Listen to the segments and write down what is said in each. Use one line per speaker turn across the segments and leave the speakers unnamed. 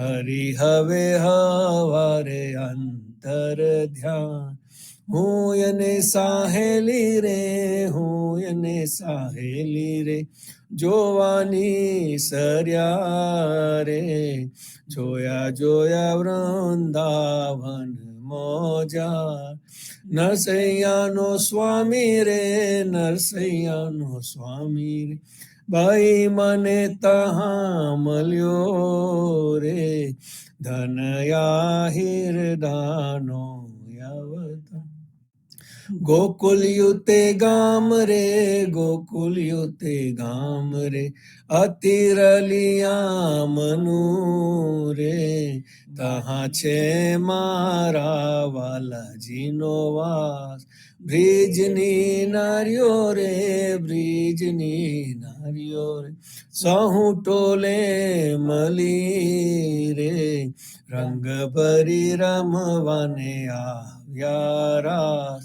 હરિ હવે હવારે અંતર ધ્યાન, હું એને સાહેલી રે, હું એને સાહેલી રે, જોવાની સર્યા રે, જોયા જોયા વૃંદાવન મોજા, નરસૈયાનો સ્વામી રે, નરસૈયાનો સ્વામી રે, ભાઈ મને તહા મળ્યો રે, ધનયા હિરદાનો અવતાર. ગોકુલ યુતે ગામ રે, ગોકુલ યુતે ગામ રે, અતિરલિયા મનુ રે, તહા છે મારા વાલાજીનો વાસ, બ્રિજની નારીઓ રે, બ્રિજની નારીઓ રે, સહુ ટોલે મળી રે, રંગ ભરી રમવાને આવ્યા રાસ,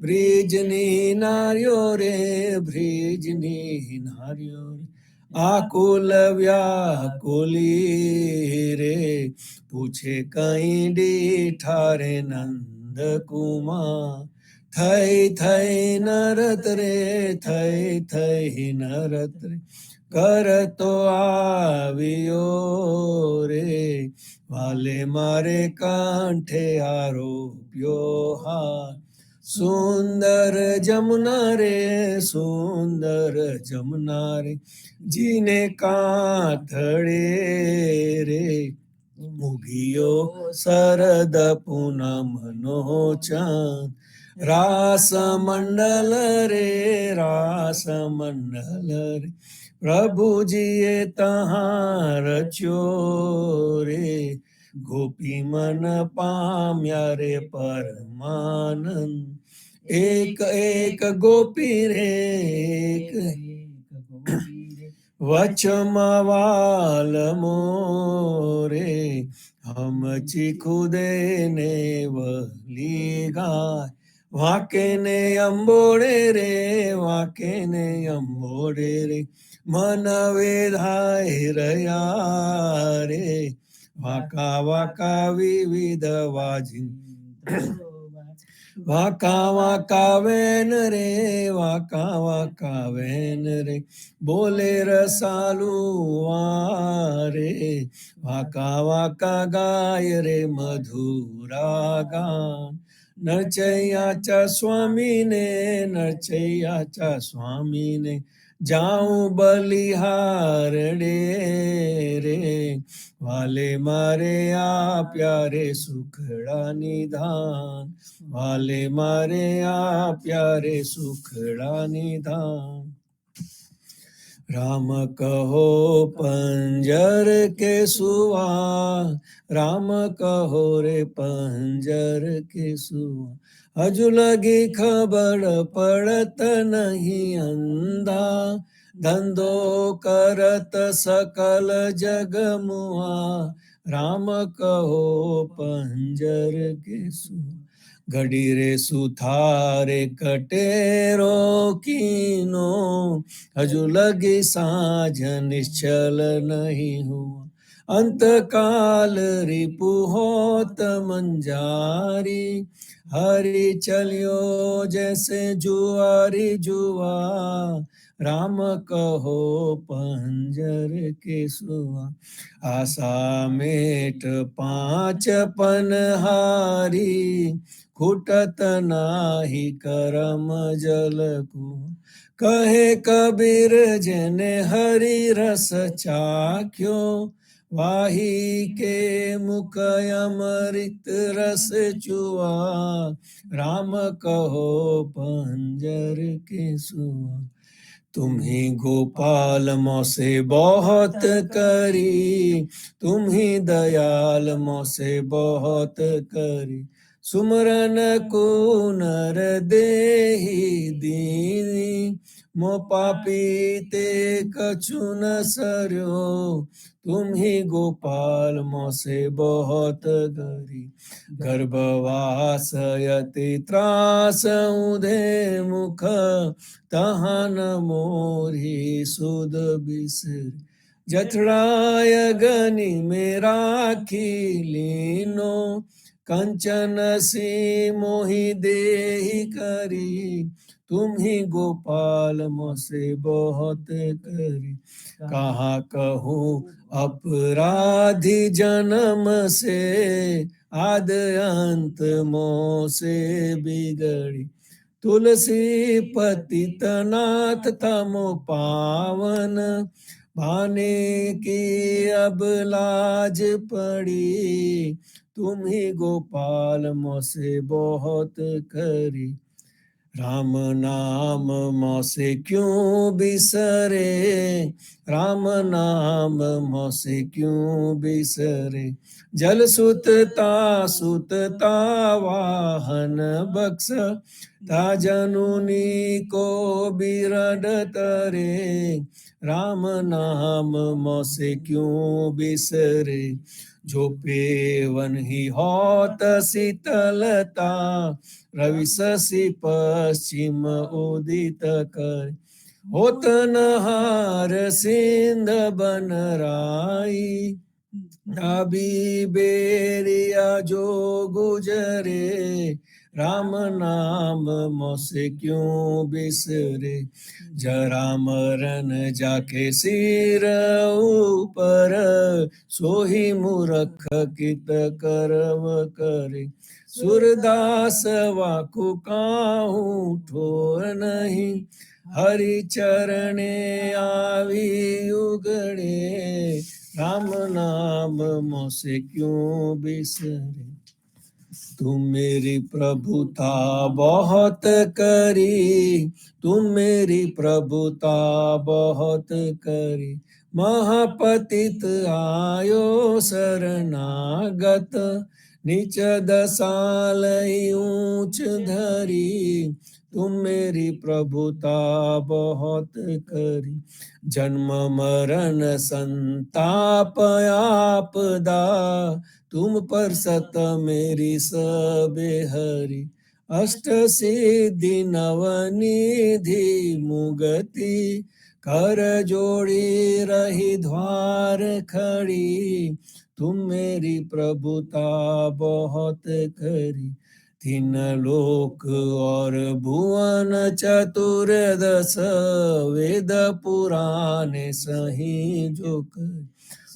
બ્રિજની નારીઓ રે, બ્રિજની નારીઓ રે, આકુલ વ્યાકુલી રે, પૂછે કઈ દીઠારે નંદ કુમાર, થઈ થઈ નરત રે, થઈ થઈ નરત રે, કરતો આવ્યો રે, વાલે મારે કાંઠે આરોપ્યો હાર, સુંદર જમુના રે, સુંદર જમુના રે, જીને કાંઠળે રે, મુગીયો શરદ પૂનમનો ચાંદ, રાસ મંડલ રે, રાસ મંડલ રે, પ્રભુજીએ તહા રચ્યો રે, ગોપી મન પામ્યા રે પરમાનંદ, એક એક ગોપી રે, એક વચમાં વાલમો રે, હમ ચીખુદે ને વલી ગાય, વાકે ને અંબોડે રે, વાકે ને અંબોડે રે, મન વેધાય રહ્યા રે, વાકા વાકા વિવિધ વાજી, વાકા વાકા વેન રે, વાકા વાકા વેન રે, બોલે રસાલુ રે, વાકા વાકા ગાય રે મધુરા ગાન, નરચૈયા ચા સ્વામીને, નરચૈયા ચા સ્વામીને, જાઉં બલિહારડે રે, વાલે મારે આપ્યા રે સુખડા નિધાન, વાલે મારે આપ્યા રે સુખડા નિધાન. રામ કહો પંજર કે સુવા, રામ કહો રે પંજર કે સુવા, હજુ લગી ખબર પડત નહીં અંધા, ધંધો કરત સકલ જગ મુઆ, રામ કહો પંજર કે સુવા, ઘડી રે સુથારે કટેરો કીનો, હજુ લગી સાંજ નિશ્ચલ નહીં હુઆ, અંતકાલ રિપુ હોત મંજારી, હરી ચલ્યો જૈસે જુઆરી જુआ, રામ કહો પંજર કે સુआ, આશા મેટ પાંચ પનહારી, ખૂટત નાહી કરમ જલ કુઆ, કહે કબીર જેને હરિ રસ ચાખ્યો, વાહી કે મુખ અમૃત રસ ચુआ, राम कहो पंजर के सुआ, तुम्ही गोपाल मोसे बहुत करी, तुम्ही दयाल मोसे बहुत करी, सुमरन को नर देहि दीनी, मो पापी ते कछु न सर्यो, तुम्ही गोपाल मोसे बहुत करी, गर्भवास यति त्रास उधे मुख, तहान मोरी सुध बिसरी, जठराय गनि में राखी लीनो, कंचन सी मोहि देहि करी, तुम ही गोपाल मोसे बहुत करी। कहाँ कहूँ अपराधी जन्म से, आद अंत मोह से बिगड़ी। तुलसी पतित नाथ तमो पावन, भाने की अब लाज पड़ी, तुम ही गोपाल मोसे बहुत करी। राम नाम मोसे क्यों बिसरे, राम नाम मोसे क्यों बिसरे। जल सुतता सुतता वाहन बक्स, ताजनुनी को बिरड तरे, राम नाम मोसे क्यों बिसरे। जो पेवन ही होत शीतलता, रवि शशि पश्चिम उदित कर। होत नहार सिंध बनराई, नाभि बेरिया जो गुजरे, राम नाम मोसे क्यों बिसरे। जरा मरण जाके सिर ऊपर, सोही मूर्ख कित करव करे। सूरदास वाकु काहू ठोर नहीं, हरि चरणे आवी उगड़े, राम नाम मोसे क्यों बिसरे। तुम मेरी प्रभुता बहुत करी, तुम मेरी प्रभुता बहुत करी। महापतित आयो शरणागत, नीच दशालय ऊंच धरी, तुम मेरी प्रभुता बहुत करी। जन्म मरण संताप आपदा, तुम पर सत मेरी सबे हरि। अष्ट सिद्धि नवनिधि मुगति, कर जोड़ी रही द्वार खड़ी, तुम मेरी प्रभुता बहुत करी। तीन लोक और भुवन चतुर्दश, वेद पुराण सही जो कर।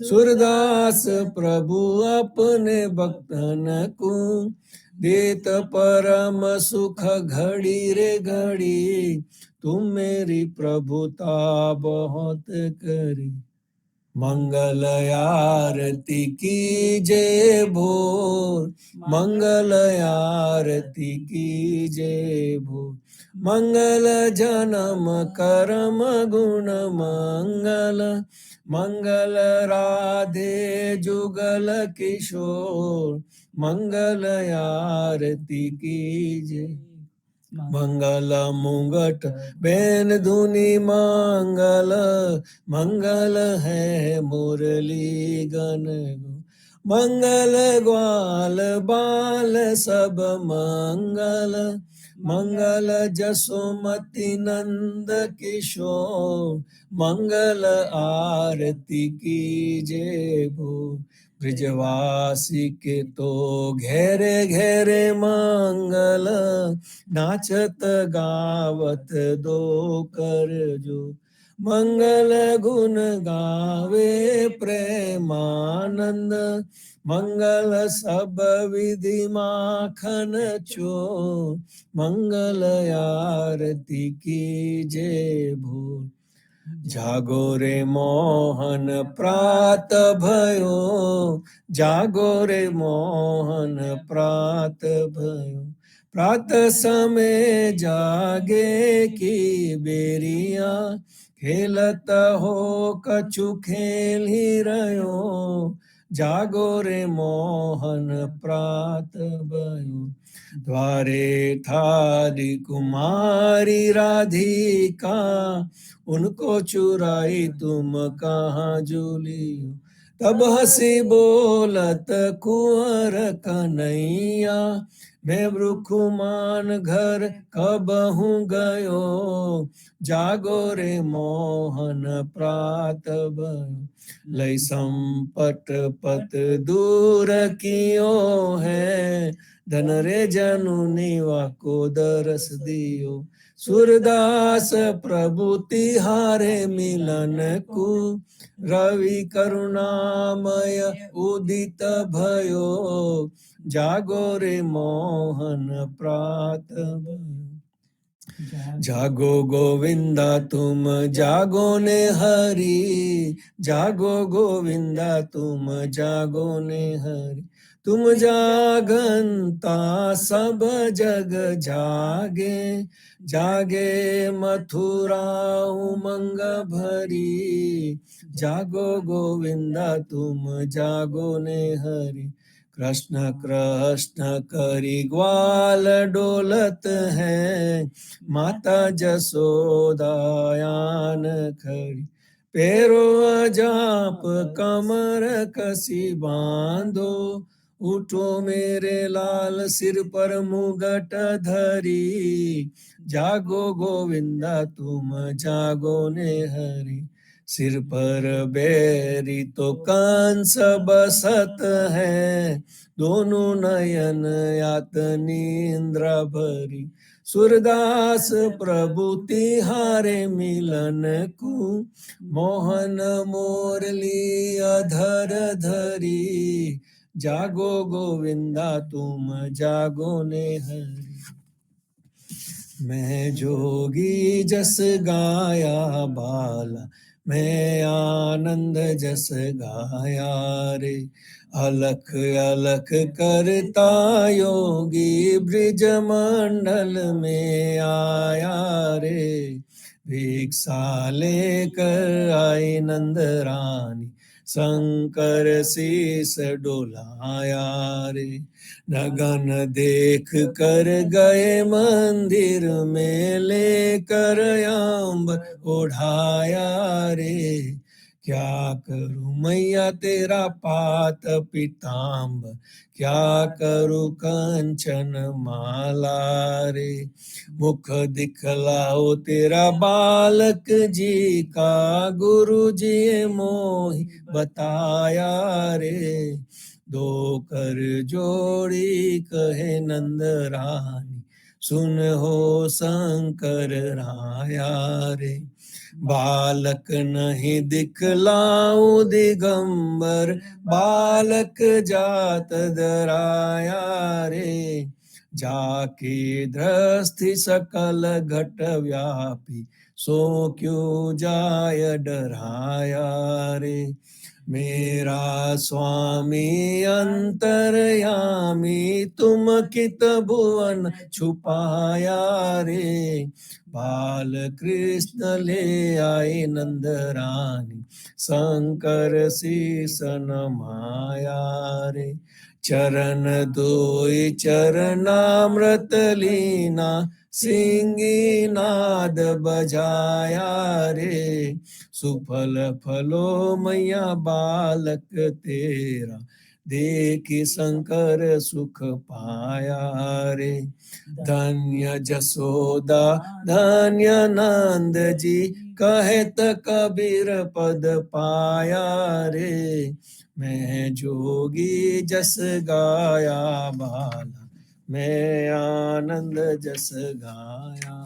सूरदास प्रभु अपने भक्तन को, देत परम सुख घड़ी रे घड़ी, तुम मेरी प्रभुता बहुत करी। मंगल आरती की जय भोर, मंगल आरती की जय भोर। मंगल जन्म कर्म गुण मंगल, मंगल राधे जुगल किशोर, मंगल आरती की जय। मंगल मुंगट बैन धुनि मंगल, मंगल है मुरली गन गो। मंगल ग्वाल बाल सब मंगल, मंगल जसोमति नंद किशोर, मंगल आरती की जय भो। ब्रजवासी के तो घेरे घेरे मंगल, नाचत गावत दो कर जो। मंगल गुण गावे प्रेमानंद, मंगल सब विधि माखन चो, मंगल आरती की जय भो। जागो रे मोहन प्रात भयो, जागो रे मोहन प्रात भयो। प्रात समय जागे की बेरिया, खेलत हो कछु खेल ही रहो, जागो रे मोहन प्रात भयो। द्वारे थारी कुमारी राधिका, उनको चुराई तुम कहाँ झूली। तब हंसी बोलत कुंवर कन्हैया, मैं ब्रुखुमान घर कब हूँ गयो, जागो रे मोहन प्रात भयो। लय संपट पत दूर कियो है, धन रे जनुनिवा को दरस दियो। सूरदास प्रभु तिहारे मिलन को, रवि करुणामय उदित भयो, जागो रे मोहन प्रात भयो। जागो गोविंदा तुम जागो ने हरि, जागो गोविंदा तुम जागो ने हरि। तुम जागंता सब जग जागे, जागे मथुरा उमंग भरी। जागो गोविंदा तुम जागो ने हरि। कृष्ण कृष्ण करी ग्वाल डोलत है, माता जसोदायान खड़ी। पैरो अजाप कमर कसी बांधो, उठो मेरे लाल सिर पर मुगट धरी। जागो गोविंदा तुम जागो ने हरि। सिर पर बेरी तो कंस बसत है, दोनों नयन यात नींद्रा भरी। सूरदास प्रभु तिहारे मिलन को, मोहन मोरली अधर धरी। जागो गोविंदा तुम जागो ने हरि। मैं जोगी जस गाया बाला, मैं आनंद जस गाया रे। अलख अलख करता योगी ब्रिज मंडल में आया रे। भिक्षा लेकर आई नंद रानी, शंकर शीस डोलाया रे। नगन देख कर गए मंदिर में, लेकर अंबर ओढ़ाया रे। क्या करूं मैया तेरा पात पीताम्बर, क्या करूं कंचन माला रे। मुख दिखलाओ तेरा बालक जी का, गुरु जी मोहि बताया रे। दो कर जोड़ी कहे नंद रानी, सुन हो शंकर राया रे। बालक नहीं दिखलाऊं दिगंबर, बालक जात दराया रे। जाके दृष्टि सकल घट व्यापी, सो क्यों जाय डराया रे। मेरा स्वामी अंतर्यामी, तुम कित भुवन छुपाया रे। बाल कृष्ण ले आए नंद रानी, शंकर शीस नमाया रे। चरण दोई चरणामृत लीना, सिंगी नाद बजाया रे। सुफल फलो मैया बालक तेरा, देखी शंकर सुख पाया रे। धन्य जसोदा धन्य नंद जी, कहत कबीर पद पाया रे। मैं जोगी जस गाया बाला, मैं आनंद जस गाया।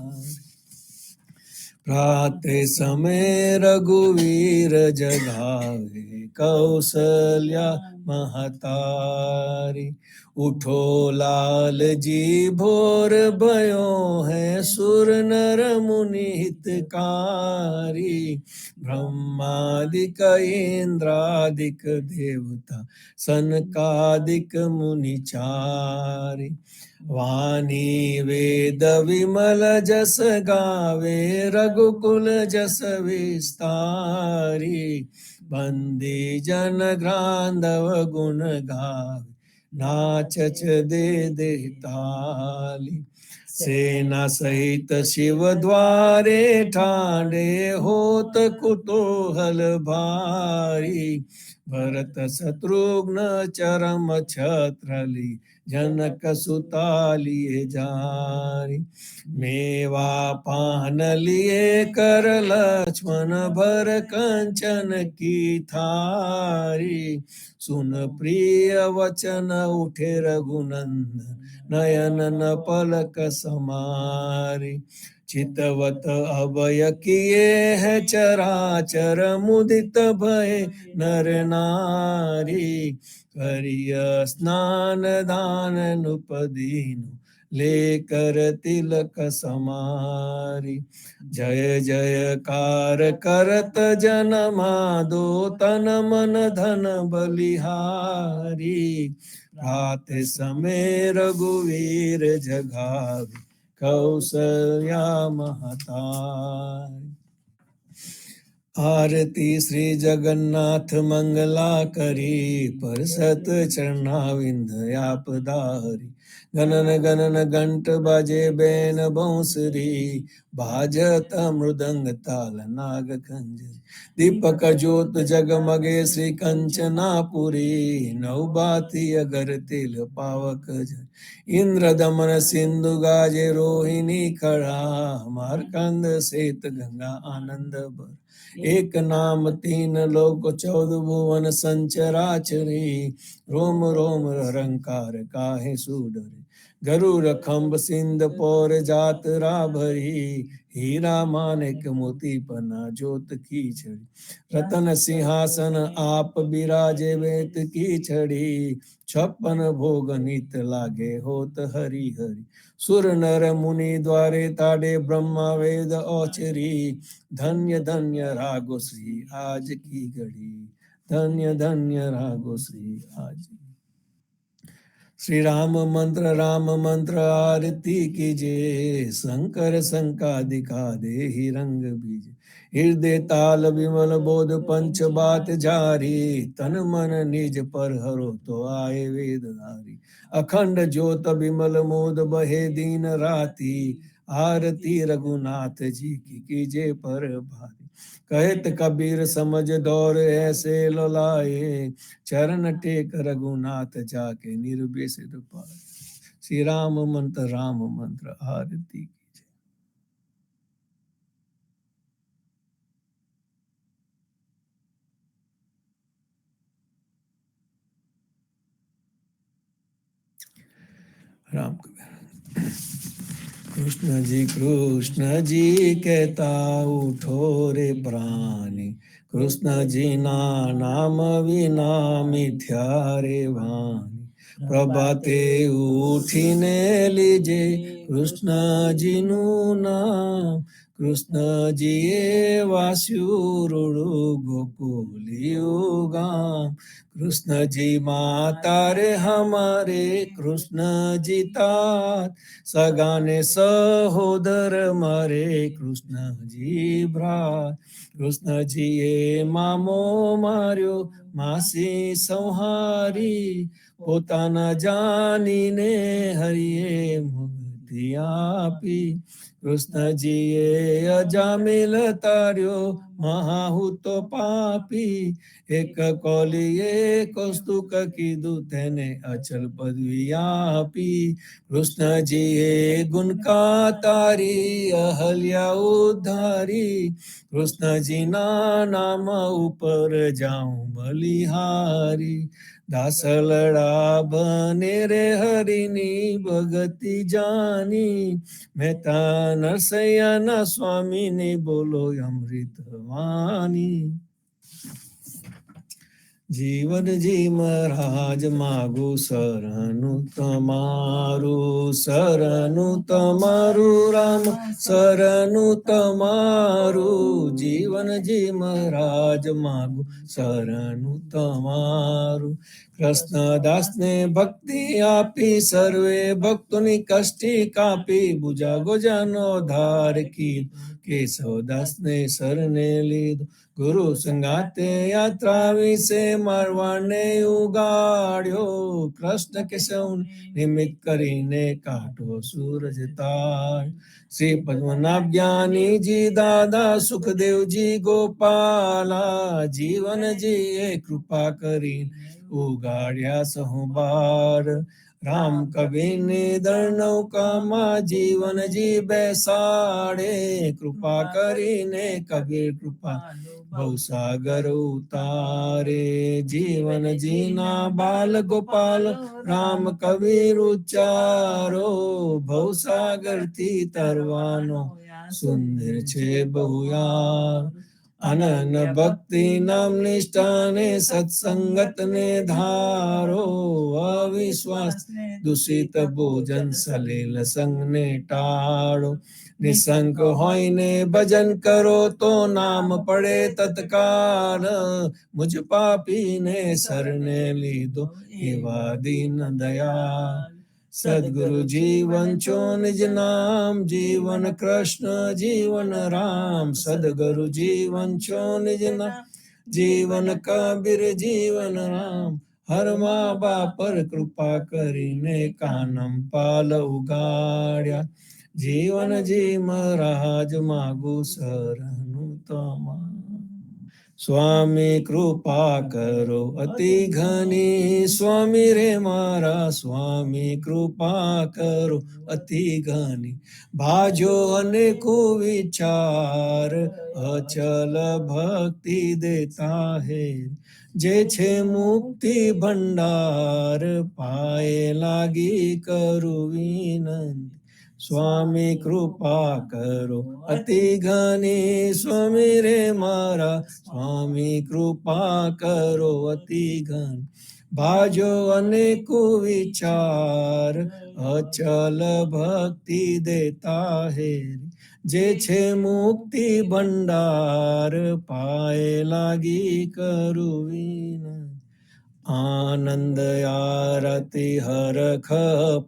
प्रातः समय रघुवीर जगावे, कौसल्या महतारी। उठो लाल जी भोर भयो है, सुर नर मुनि हितकारी। ब्रह्मादिक इंद्रादिक देवता, सनकादिक मुनि चारी। वाणी वेद विमल जस गावे, रघुकुल जस विस्तारी। बंदी जन ग्रांधव गुण गावे, नाचच दे ताली। सेना सहित शिव द्वारे ठाणे, होत कुतूहल भारी। भरत शत्रुघ्न चरम छत्र ली जनक सुता लिए जारी। मेवा पान लिए कर लक्ष्मण भर कंचन की थारी। सुन प्रिय वचन उठे रघुनंदन नयन न पलक समारी। चितवत अभय किए है चराचर मुदित भय नर नारी। करिय स्नान दान नुपदीनु लेकर तिलक समारी। जय जयकार करत जन मादो तन मन धन बलिहारी। रात समय रघुवीर जगावे कौसल्या महतारी। आरती श्री जगन्नाथ मंगला करी परसत चरणाविंद आपदारी। गणन गणन घंट बाजे बैन बंसरी बाजत मृदंग ताल नाग खंजरी। दीपक ज्योत जगमगे श्री कंचनापुरी नवबाती अगर तिल पावक जर। इंद्र दमन सिंधु गाजे रोहिणी खड़ा मारकंद सेत गंगा आनंद बर। एक नाम तीन लोक चौदह भुवन संचराचरी। रोम रोम रंकार काहे सुडरे गरुड़ खम्ब सिंध पौर जात राभरी। हीरा मानिक मोती पना जोत की छड़ी। रतन सिंहासन आप बिराजे वेत की छड़ी। छप्पन भोग नित लागे होत हरि हरि। सुर नर मुनि द्वारे ताड़े ब्रह्मा वेद औचरी। धन्य धन्य रागो श्री आज की घड़ी। धन्य धन्य रागो श्री आज। श्री राम मंत्र आरती कीजिए। शंकर संकादिका देहि रंग बीज। हृदय ताल विमल बोध पंच बात जारी। तन मन निज पर हरो तो आए वेदधारी। अखंड ज्योत विमल मोद बहे दीन राती। आरती रघुनाथ जी की कीजिए पर भारी। कहत कबीर समझ दौर ऐसे ललाए। चरण टेक रघुनाथ जाके निर्विषिद पाए। श्री राम मंत्र आरती। राम कृष्ण जी कहता उठो रे प्राणी। कृष्ण जी ना नाम विना मिथ्या रे वाणी। प्रभाते उठीने लीजे कृष्ण जी नु नाम। कृष्ण जी वास्युरुडु गोकुलियो गाम। कृष्ण जी माता रे हमारे कृष्ण जी तात। सगाने सहोदर मारे कृष्ण जी भ्रात। कृष्ण जी मामो मार्यो मासी संहारी। પોતાના જાનીને હરિએ મુક્તિ આપી। કૃષ્ણજીએ અજામિલ તાર્યો મહાહૂતો પાપી। એક કોલીએ કૌસ્તુક કીધું તેને અચલ પદવી આપી। કૃષ્ણજીએ ગુણકા તારી અહલ્યા ઉદ્ધારી। કૃષ્ણજીના નામ ઉપર જાઉં બલિહારી। દાસલડા બને રે હરિની ભગતિ જાની। મહેતા નરસૈયાના સ્વામીને બોલો અમૃત વાણી। જીવન જી મહારાજ માગું શરણું તમારું। શરણું તમારું રામ શરણું તમારું। જીવનજી મહારાજ માગું શરણું તમારું। કૃષ્ણદાસને ભક્તિ આપી સર્વે ભક્તોની કષ્ટી કાપી। ભુજા ગોજાનો ધાર કીધો કેશવદાસને શરણે લીધો। ગુરુ સંગાતે યાત્રા વિશે મારવાડને ઉગાડ્યો, કૃષ્ણ કેશવ નિમિત્ત કરીને કાઢો સૂરજ તાર. શ્રી પદ્મનાભ જ્ઞાનીજી દાદા સુખદેવજી ગોપાલા, જીવનજીએ કૃપા કરી ઉગાડ્યા સહુબાર. રામ કબીરની દર નૌકામાં જીવનજી બેસાડે, કૃપા કરીને કબીર કૃપા ભવસાગર ઉતારે. જીવનજીના બાલ ગોપાલ રામ કબીર ઉચ્ચારો, ભવસાગરથી તરવાનો સુંદર છે બહુ યાર. અનન ભક્તિ નામ નિષ્ઠાને સત્સંગત ને ધારો, અવિશ્વાસ દૂષિત ભોજન સલીલ સંગને ટાળો. નિશંક હોઈને ભજન કરો તો નામ પડે તત્કાલ, મુજ પાપીને શરણે લીધો એવા દીન દયાળ. સદગુરુ જીવન છો નિજ નામ, જીવન કૃષ્ણ જીવન રામ. સદગુરુ જીવન છો નિજ નામ, જીવન કબીર જીવન રામ. હર મા બાપ પર કૃપા કરીને કાનમ પાલ ઉગાડ્યા, જીવનજી મહારાજ માગું શરણું તમા. સ્વામી કૃપા કરો અતિ ઘની, સ્વામી રે મારા સ્વામી કૃપા કરો અતિ ઘની. ભાજો અનેકો વિચાર, અચલ ભક્તિ દેતા હે. જે છે મુક્તિ ભંડાર, પાયે લાગી કરું વિનંતી. સ્વામી કૃપા કરો અતિ ઘની, સ્વામી રે મારા સ્વામી કૃપા કરો અતિ ઘની. ભાજો અનેકો વિચાર, અચલ ભક્તિ દેતા હે. જે છે મુક્તિ ભંડાર, પાયે લાગી કરું વિનંતી. આનંદ આરતી હરખ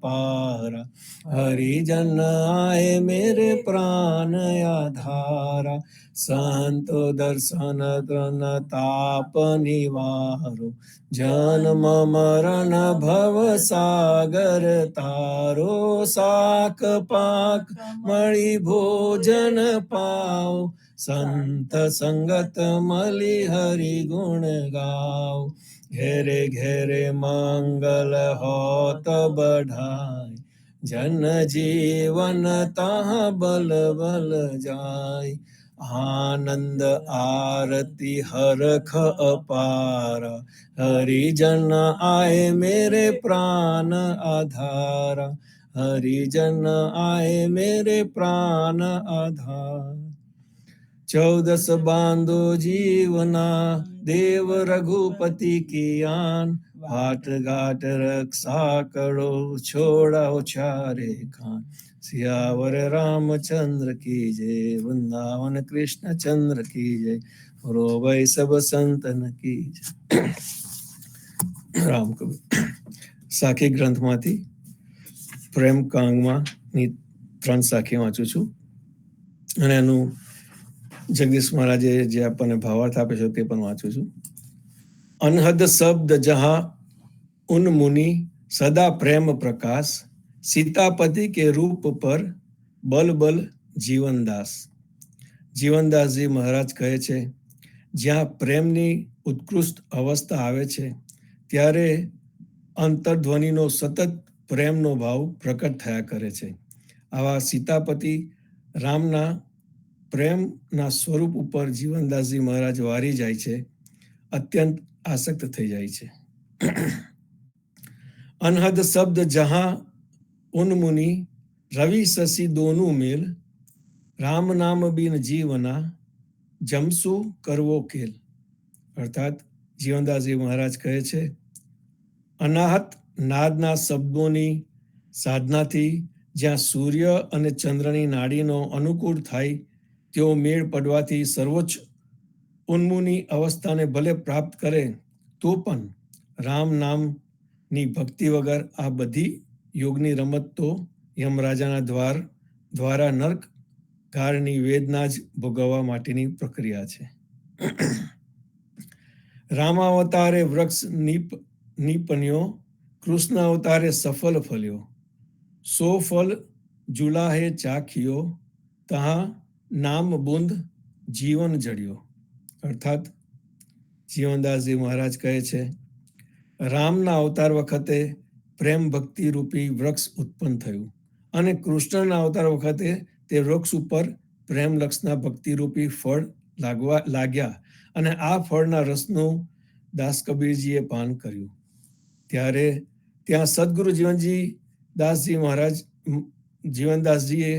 પારા, હરિજન આए मेरे प्राण आधारा. संतो दर्शन तन ताप निवारो, जन्म मरण भव सागर तारो. साक पाक मळी भोजन पाओ, संत संगत मली हरि गुण गाओ. घेरे घेरे मंगल होत बढ़ाय, जन जीवन तहाँ बल बल जाय. आनंद आरती हरख अपारा, हरिजन आए मेरे प्राण आधारा. हरिजन आए मेरे प्राण आधार. 14 बांधो जीवना, देव रघुपति की आन. घाट घाट रक्षा करो, छोड़ाओ चारे खान. सियावर रामचंद्र की जय, वृंदावन कृष्ण चंद्र की जय. रो भाई सब संतन की जय. રામ કબીર. સાખી ગ્રંથમાંથી પ્રેમ કાંગમાં ની 3 સાખી વાંચું છું, અને એનું જગદીશ મહારાજે જે આપણને ભાવાર્થ આપે છે તે પણ વાંચું છું. અનહદ શબ્દ જહાં ઉન મુનિ સદા પ્રેમ પ્રકાશ, સીતાપતિ કે રૂપ પર બલ બલ જીવનદાસ. જીવનદાસજી મહારાજ કહે છે, જ્યાં પ્રેમની ઉત્કૃષ્ટ અવસ્થા આવે છે ત્યારે અંતર્ધ્વનિનો સતત પ્રેમનો ભાવ પ્રકટ થયા કરે છે. આવા સીતાપતિ રામના પ્રેમના સ્વરૂપ ઉપર જીવનદાસજી મહારાજ વારી જાય છે, અત્યંત આસક્ત થઈ જાય છે. અનહદ શબ્દ જહાં ઉન મુનિ, રવિ શશી દોનું મેલ. રામ નામ બિન જીવના, જમશું કરવો ખેલ. અર્થાત જીવનદાસજી મહારાજ કહે છે, અનાહત નાદના શબ્દોની સાધનાથી જ્યાં સૂર્ય અને ચંદ્રની નાડીનો અનુકૂળ થાય તેઓ મેળ પડવાથી સર્વોચ્ચ ઉન્મુની અવસ્થાને ભલે પ્રાપ્ત કરે તો પણ રામ નામની ભક્તિ વગર આ બધી યોગની રમત તો યમરાજાના દ્વારા નર્ક કાળની વેદના જ ભોગવવા માટેની પ્રક્રિયા છે. રામ અવતારે વૃક્ષ નીપન્યો, કૃષ્ણ અવતારે સફલ ફલ્યો, સો ફલ જુલાહે ચાખ્યો, તહા નામ બુંદ જીવન જડ્યો. અર્થાત જીવનદાસજી મહારાજ કહે છે, રામના અવતાર વખતે પ્રેમ ભક્તિ રૂપી વૃક્ષ ઉત્પન્ન થયું અને કૃષ્ણના અવતાર વખતે તે વૃક્ષ ઉપર પ્રેમ લક્ષના ભક્તિરૂપી ફળ લાગ્યા અને આ ફળના રસનું દાસ કબીરજીએ પાન કર્યું. ત્યારે ત્યાં સદગુરુ જીવનદાસજીએ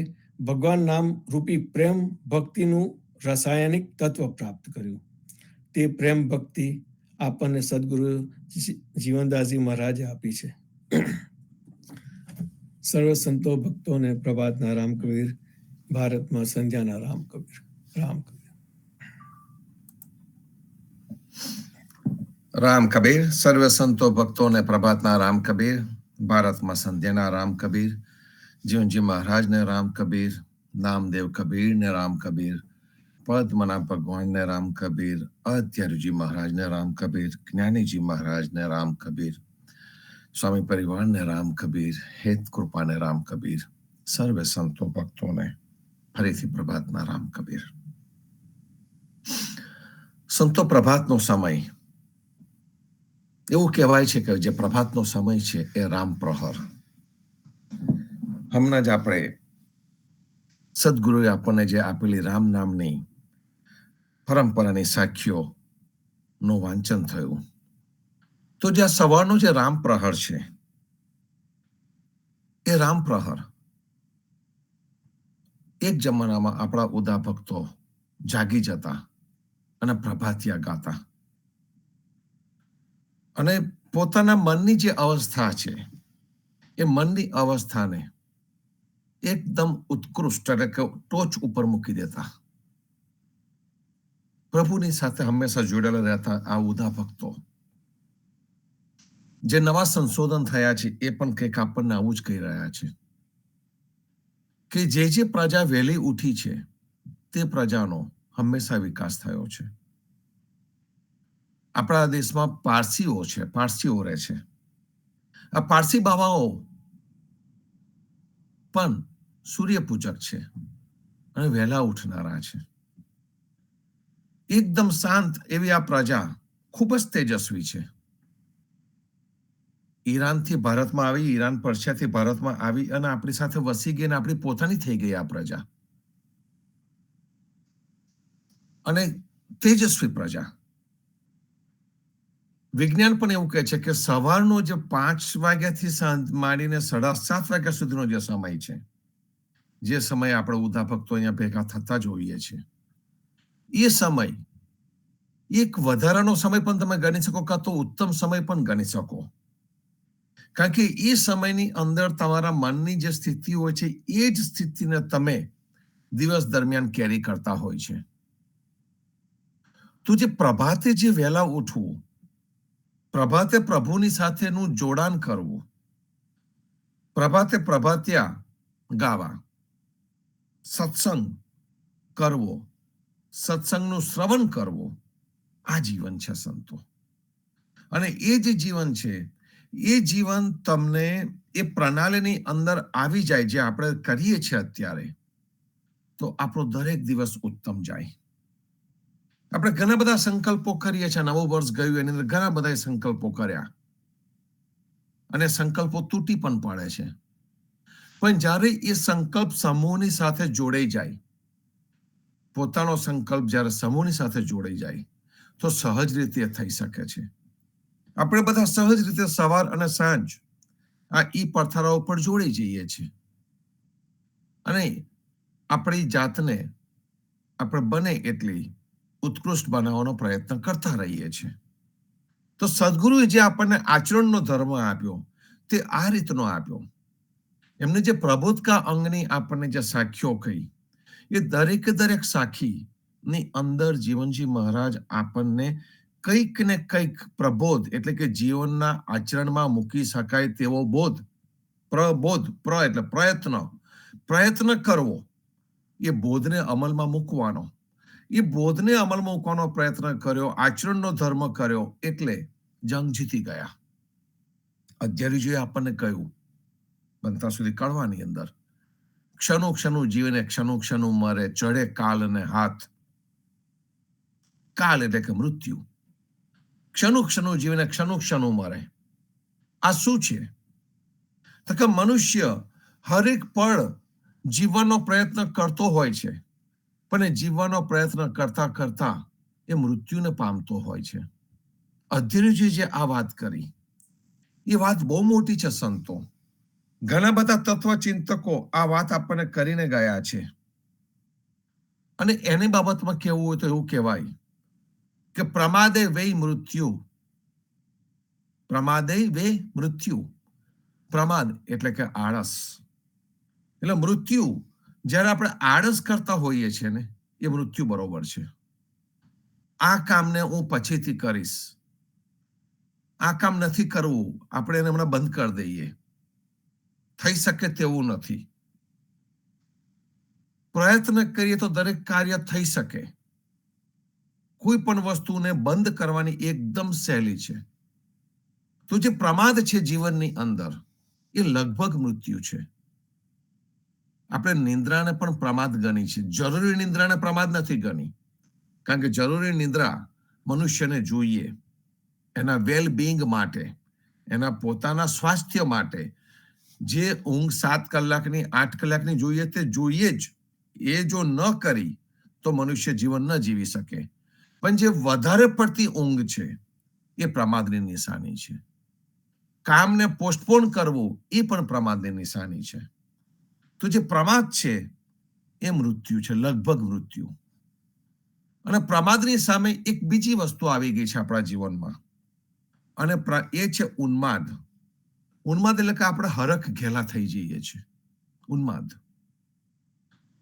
ભગવાન નામ રૂપી પ્રેમ ભક્તિનું રાસાયણિક તત્વ પ્રાપ્ત કર્યું. તે પ્રેમ ભક્તિ આપણને સદગુરુ જીવનદાસજી મહારાજે આપી છે. સર્વ સંતો ભક્તોને પ્રભાતના રામ કબીર, ભારતમાં સંધ્યાના રામ કબીર. રામ કબીર.
રામ કબીર. સર્વ સંતો ભક્તોને પ્રભાતના રામ કબીર, ભારતમાં સંધ્યાના રામ કબીર, જીવનજી મહારાજને રામ કબીર, નામદેવ કબીરને રામ કબીર, પદ્મનાભ ભગવાનને રામ કબીર, અધ્યારુજી મહારાજને રામ કબીર, જ્ઞાનીજી મહારાજને રામ કબીર, સ્વામી પરિવારને રામ કબીર, હેત કૃપાને રામ કબીર, સર્વે સંતો ભક્તોને ફરીથી પ્રભાતના રામ કબીર. સંતો, પ્રભાતનો સમય એવું કહેવાય છે કે જે પ્રભાતનો સમય છે એ રામ પ્રહર. હમણાં જ આપણે સદગુરુએ આપણને જે આપેલી રામ નામની પરંપરાની સાખીઓ નું વાંચન થયું. તો જે સવારનો જે રામ પ્રહર છે એ રામ પ્રહર એક જમાનામાં આપણા ઉદા ભક્તો જાગી જતા અને પ્રભાતિયા ગાતા અને પોતાના મનની જે અવસ્થા છે એ મનની અવસ્થાને એકદમ ઉત્કૃષ્ટ એટલે કે ટોચ ઉપર મૂકી દેતા, પ્રભુની સાથે હંમેશા જોડાયેલા રહેતા આ ઉદા ભક્તો જે નવા સંશોધન થયા છે એ પણ કંઈક આપણને આવું જ કહી રહ્યા છે કે જે પ્રજા વહેલી ઉઠી છે તે પ્રજાનો હંમેશા વિકાસ થયો છે. આપણા દેશમાં પારસીઓ રહે છે. આ પારસી બાવાઓ પણ સૂર્ય પૂજક છે અને વહેલા ઉઠનારા છે. એકદમ શાંત એવી આ પ્રજા ખૂબ જ તેજસ્વી છે. ઈરાનથી ભારતમાં આવી, ઈરાન પર્શિયાથી ભારતમાં આવી અને આપણી સાથે વસી ગઈ અને આપણી પોતાની થઈ ગઈ આ પ્રજા. અને તેજસ્વી પ્રજા. વિજ્ઞાન પણ એવું કહે છે કે સવારનો જે 5 વાગ્યાથી માંડીને 7:30 વાગ્યા સુધીનો જે સમય છે, જે સમય આપણે ઉદા ભક્તો અહીંયા ભેગા થતા જ હોઈએ છીએ, એ સમય એક વધારાનો સમય પણ તમે ગણી શકો કાં તો ઉત્તમ સમય પણ ગણી શકો. કારણ કે એ સમયની અંદર તમારા મનની જે સ્થિતિ હોય છે એ જ સ્થિતિને તમે દિવસ દરમિયાન કેરી કરતા હોય છે. તો જે પ્રભાતે જે વહેલા ઉઠવું, પ્રભાતે પ્રભુની સાથેનું જોડાણ કરવું, પ્રભાતે પ્રભાતિયા ગાવા, સત્સંગ કરવો, સત્સંગનું શ્રવણ કરવું, આ જીવન છે સંતો. અને એ જે જીવન છે એ જીવન તમને એ પ્રણાલીની અંદર આવી જાય જે આપણે કરીએ છીએ અત્યારે, તો આપણો દરેક દિવસ ઉત્તમ જાય. આપણે ઘણા બધા સંકલ્પો કરીએ છીએ. નવું વર્ષ ગયું એની અંદર ઘણા બધા સંકલ્પો કર્યા અને સંકલ્પો તૂટી પણ પડે છે. પણ જ્યારે એ સંકલ્પ સમૂહની સાથે જોડાઈ જાય, પોતાનો સંકલ્પ જ્યારે સમૂહની સાથે જોડાઈ જાય તો સહજ રીતે થઈ શકે છે. આપણે બધા સહજ રીતે સવાર અને સાંજ આ પથારા ઉપર જોડાઈ જઈએ છીએ અને આપણી જાતને આપણે બને એટલી ઉત્કૃષ્ટ બનાવવાનો પ્રયત્ન કરતા રહીએ છીએ. તો સદગુરુએ જે આપણને આચરણનો ધર્મ આપ્યો તે આ રીતનો આપ્યો. એમને જે પ્રબોધકા અંગની આપણને જે સાખીઓ કહી, એ દરેક સાખીની અંદર જીવનજી મહારાજ આપણને કંઈક ને કંઈક પ્રબોધ એટલે કે જીવનના આચરણમાં મૂકી શકાય તેવો બોધ, એટલે પ્રયત્ન કરવો, એ બોધને અમલમાં મૂકવાનો, એ બોધને અમલમાં મૂકવાનો પ્રયત્ન કર્યો, આચરણનો ધર્મ કર્યો, એટલે જંગ જીતી ગયા. અધ્યાયજીએ આપણને કહ્યું બનતા સુધી કળવાની અંદર, ક્ષણો ક્ષણો જીવને ક્ષણો ક્ષણો મરે, ચડે કાલ અને હાથ. કાલ એટલે કે મૃત્યુ. ક્ષણો ક્ષણો જીવને ક્ષણો ક્ષણો મરે. આ શું છે? તો કે મનુષ્ય હરેક પળ જીવવાનો પ્રયત્ન કરતો હોય છે, પણ એ જીવવાનો પ્રયત્ન કરતા કરતા એ મૃત્યુને પામતો હોય છે. અધ્યયજીએ જે આ વાત કરી એ વાત બહુ મોટી છે સંતો. ઘણા બધા તત્વચિંતકો આ વાત આપણને કરીને ગયા છે. અને એની બાબતમાં કહેવું હોય તો એવું કહેવાય કે પ્રમાદે વે મૃત્યુ. પ્રમાદે વે મૃત્યુ. પ્રમાદ એટલે કે આળસ. એટલે મૃત્યુ જ્યારે આપણે આળસ કરતા હોઈએ છીએ ને, એ મૃત્યુ બરોબર છે. આ કામને હું પછીથી કરીશ, આ કામ નથી કરવું, આપણે એને હમણાં બંધ કરી દઈએ, થઈ શકે તેવું નથી. પ્રયત્ન કરીએ તો દરેક કાર્ય થઈ શકે. કોઈ પણ વસ્તુને બંધ કરવાની એકદમ સહેલી છે. તો જે પ્રમાદ છે જીવનની અંદર, એ લગભગ મૃત્યુ છે. આપણે નિંદ્રાને પણ પ્રમાદ ગણી છે. જરૂરી નિંદ્રાને પ્રમાદ નથી ગણી, કારણ કે જરૂરી નિંદ્રા મનુષ્યને જોઈએ એના વેલ બીંગ માટે, એના પોતાના સ્વાસ્થ્ય માટે. જે ઊંઘ 7 કલાકની 8 કલાકની જોઈએ તે જોઈએ જ. એ જો ન કરી તો મનુષ્ય જીવન ન જીવી શકે. પણ જે વધારે પડતી ઊંઘ છે એ પ્રમાદની નિશાની છે. કામને પોસ્ટપોન કરવું એ પણ પ્રમાદની નિશાની છે. તો જે પ્રમાદ છે એ મૃત્યુ છે, લગભગ મૃત્યુ. અને પ્રમાદની સામે એક બીજી વસ્તુ આવી ગઈ છે આપણા જીવનમાં, અને એ છે ઉન્માદ. ઉન્માદ એટલે કે આપણે હરખ ઘેલા થઈ જઈએ છીએ. ઉન્માદ.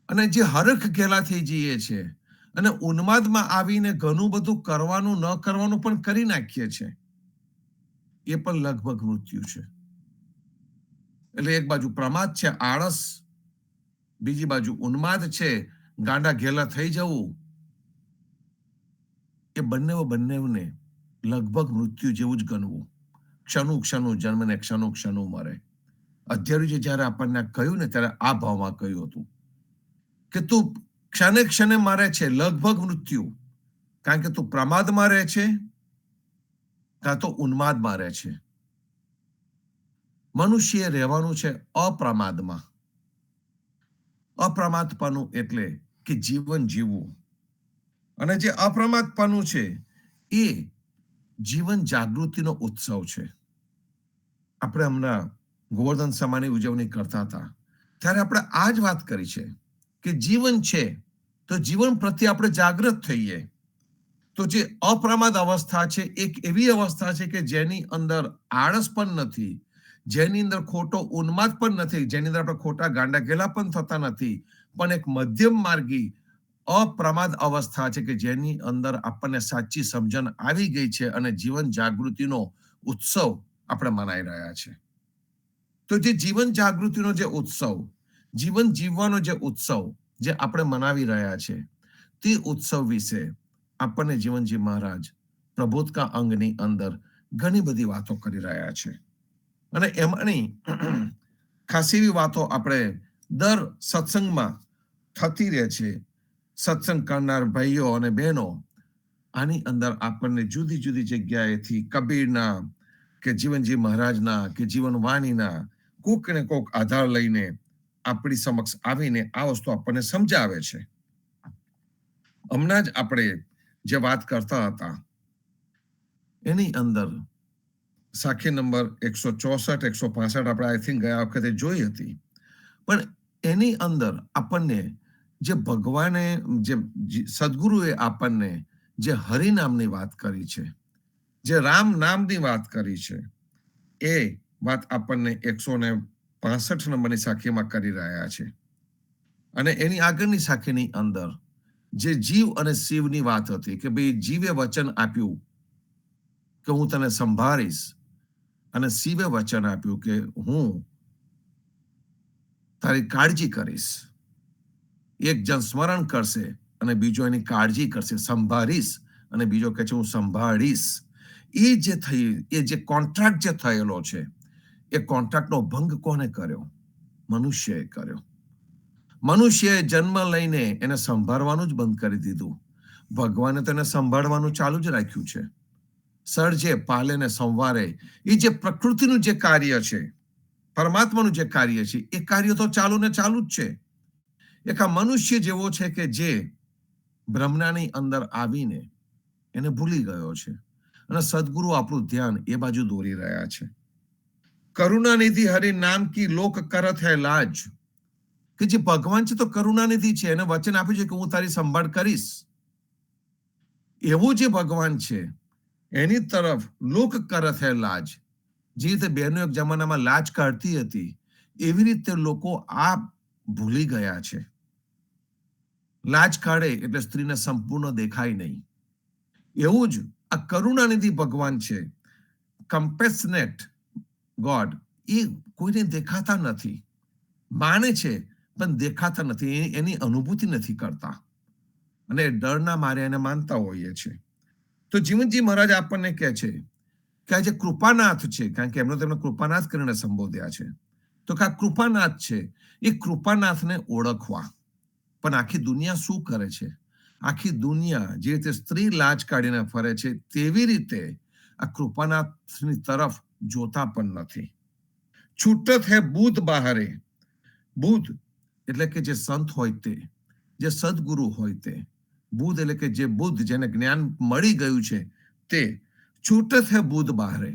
અને જે હરખ ઘેલા થઈ જઈએ છીએ અને ઉન્માદમાં આવીને ઘણું બધું કરવાનું ન કરવાનું પણ કરી નાખીએ છીએ, એ પણ લગભગ મૃત્યુ છે. એટલે એક બાજુ પ્રમાદ છે, આળસ, બીજી બાજુ ઉન્માદ છે, ગાંડા ઘેલા થઈ જવું. એ બંનેને લગભગ મૃત્યુ જેવું જ ગણવું. ક્ષણું ક્ષણું જન્મને ક્ષણું ક્ષણું મરે. અધ્યયજીએ જ્યારે આપણને કહ્યું ને ત્યારે આ ભાવમાં કહ્યું હતું કે તું ક્ષણે ક્ષણે મરે છે, લગભગ મૃત્યુ. કારણ કે તું પ્રમાદમાં રહે છે કાં તો ઉન્માદમાં રહે છે. મનુષ્ય રહેવાનું છે અપ્રમાદમાં. અપ્રમાદપણું એટલે કે જીવન જીવવું. અને જે અપ્રમાદપણું છે એ જીવન જાગૃતિનો ઉત્સવ છે. આપણે હમણાં ગોવર્ધન સમાની ઉજવણી કરતા હતા ત્યારે આપણે આ જ વાત કરી છે કે જીવન છે તો જીવન પ્રત્યે આપણે જાગૃત થઈએ. તો જે અપ્રમાદ અવસ્થા છે એક એવી અવસ્થા છે કે જેની અંદર આળસ પણ નથી, જેની અંદર ખોટો ઉન્માદ પણ નથી, જેની અંદર આપણે ખોટા ગાંડા ઘેલા પણ થતા નથી, પણ એક મધ્યમ માર્ગી અપ્રમાદ અવસ્થા છે કે જેની અંદર આપણને સાચી સમજણ આવી ગઈ છે અને જીવન જાગૃતિનો ઉત્સવ આપણે મનાઈ રહ્યા છે. તો જે જીવન જાગૃતિનો જે ઉત્સવ, જીવન જીવવાનો જે ઉત્સવ જે આપણે મનાવી રહ્યા છે, તે ઉત્સવ વિશે આપણને જીવનજી મહારાજ પ્રબોધ કા અંગની અંદર ઘણી બધી વાતો કરી રહ્યા છે. અને એમાંની ખાસ એવી વાતો આપણે દર સત્સંગમાં થતી રહે છે. સત્સંગ કરનાર ભાઈઓ અને બહેનો આની અંદર આપણને જુદી જુદી જગ્યાએથી કબીરના કે જીવનજી મહારાજના કે જીવનવાણીના કોક ને કોક આધાર લઈને આપણી સમક્ષ આવીને આ વસ્તુ આપણને સમજાવે છે. હમણાં જ આપણે જે વાત કરતા હતા એની અંદર સાખી નંબર 164 165 આપણે આઈ થિંક ગયા વખતે જોઈ હતી. પણ એની અંદર આપણને જે ભગવાને, જે સદગુરુએ આપણને જે હરિનામની વાત કરી છે, જે રામ નામની વાત કરી છે, એ વાત આપણને 165 નંબરની સાખીમાં કરી રહ્યા છે. અને એની આગળની સાખીની અંદર જે જીવ અને શિવની વાત હતી કે ભાઈ જીવે વચન આપ્યું કે હું તને સંભાળીશ, અને શિવે વચન આપ્યું કે હું તારી કાળજી કરીશ. એક જણ સ્મરણ કરશે અને બીજો એની કાળજી કરશે, સંભાળીશ, અને બીજો કહે છે હું સંભાળીશ. એ જે કોન્ટ્રાક્ટ જે થયેલો છે, એ કોન્ટ્રાક્ટનો ભંગ કોને કર્યો? મનુષ્યએ કર્યો. મનુષ્યએ જન્મ લઈને એને સંભાળવાનું જ બંધ કરી દીધું. ભગવાને તો એને સંભાળવાનું ચાલુ જ રાખ્યું છે. સર્જે, પાલે ને સંવારે, એ જે પ્રકૃતિનું જે કાર્ય છે, પરમાત્માનું જે કાર્ય છે, એ કાર્ય તો ચાલુ ને ચાલુ જ છે. એક આ મનુષ્ય જેવો છે કે જે બ્રહ્મણાની અંદર આવીને એને ભૂલી ગયો છે, અને સદગુરુ આપણું ધ્યાન એ બાજુ દોરી રહ્યા છે. કરુણાનિધિ હરિ નામ કી લોક કરત હૈ લાજ, કે જે ભગવાન છે તો કરુણાનિધિ છે, એને વચન આપ્યું છે કે હું તારી સંભાળ કરીશ. એવું જે ભગવાન છે એની તરફ લોક કરત હૈ લાજ. જે રીતે બહેનો એક જમાનામાં લાજ કાઢતી હતી, એવી રીતે લોકો આ ભૂલી ગયા છે. લાજ કાઢે એટલે સ્ત્રીને સંપૂર્ણ દેખાય નહીં. એવું જ આ કરુણાનિધિ ભગવાન છે, કમ્પેશનેટ ગોડ, એ કોઈને દેખાતા નથી. માને છે પણ દેખાતા નથી, એની અનુભૂતિ નથી કરતા, અને ડરના મારે એને માનતા હોઈએ છે. તો જીવનજી મહારાજ આપણને કહે છે કે આ જે કૃપાનાથ છે, કારણ કે એમનો તેમને કૃપાનાથ કરીને સંબોધ્યા છે, તો કે આ કૃપાનાથ છે, એ કૃપાનાથને ઓળખવા. પણ આખી દુનિયા શું કરે છે? આખી દુનિયા જે રીતે સ્ત્રી લાજ કાઢીને ફરે છે, તેવી રીતે આ કૃપાનાથની તરફ જોતા પણ નથી. છૂટત હે બુધ બહારે. બુધ એટલે કે જે સંત હોય તે, જે સદગુરુ હોય તે. બુધ એટલે કે જે બુદ્ધ, જેને જ્ઞાન મળી ગયું છે તે. છૂટત હે બુધ બહારે,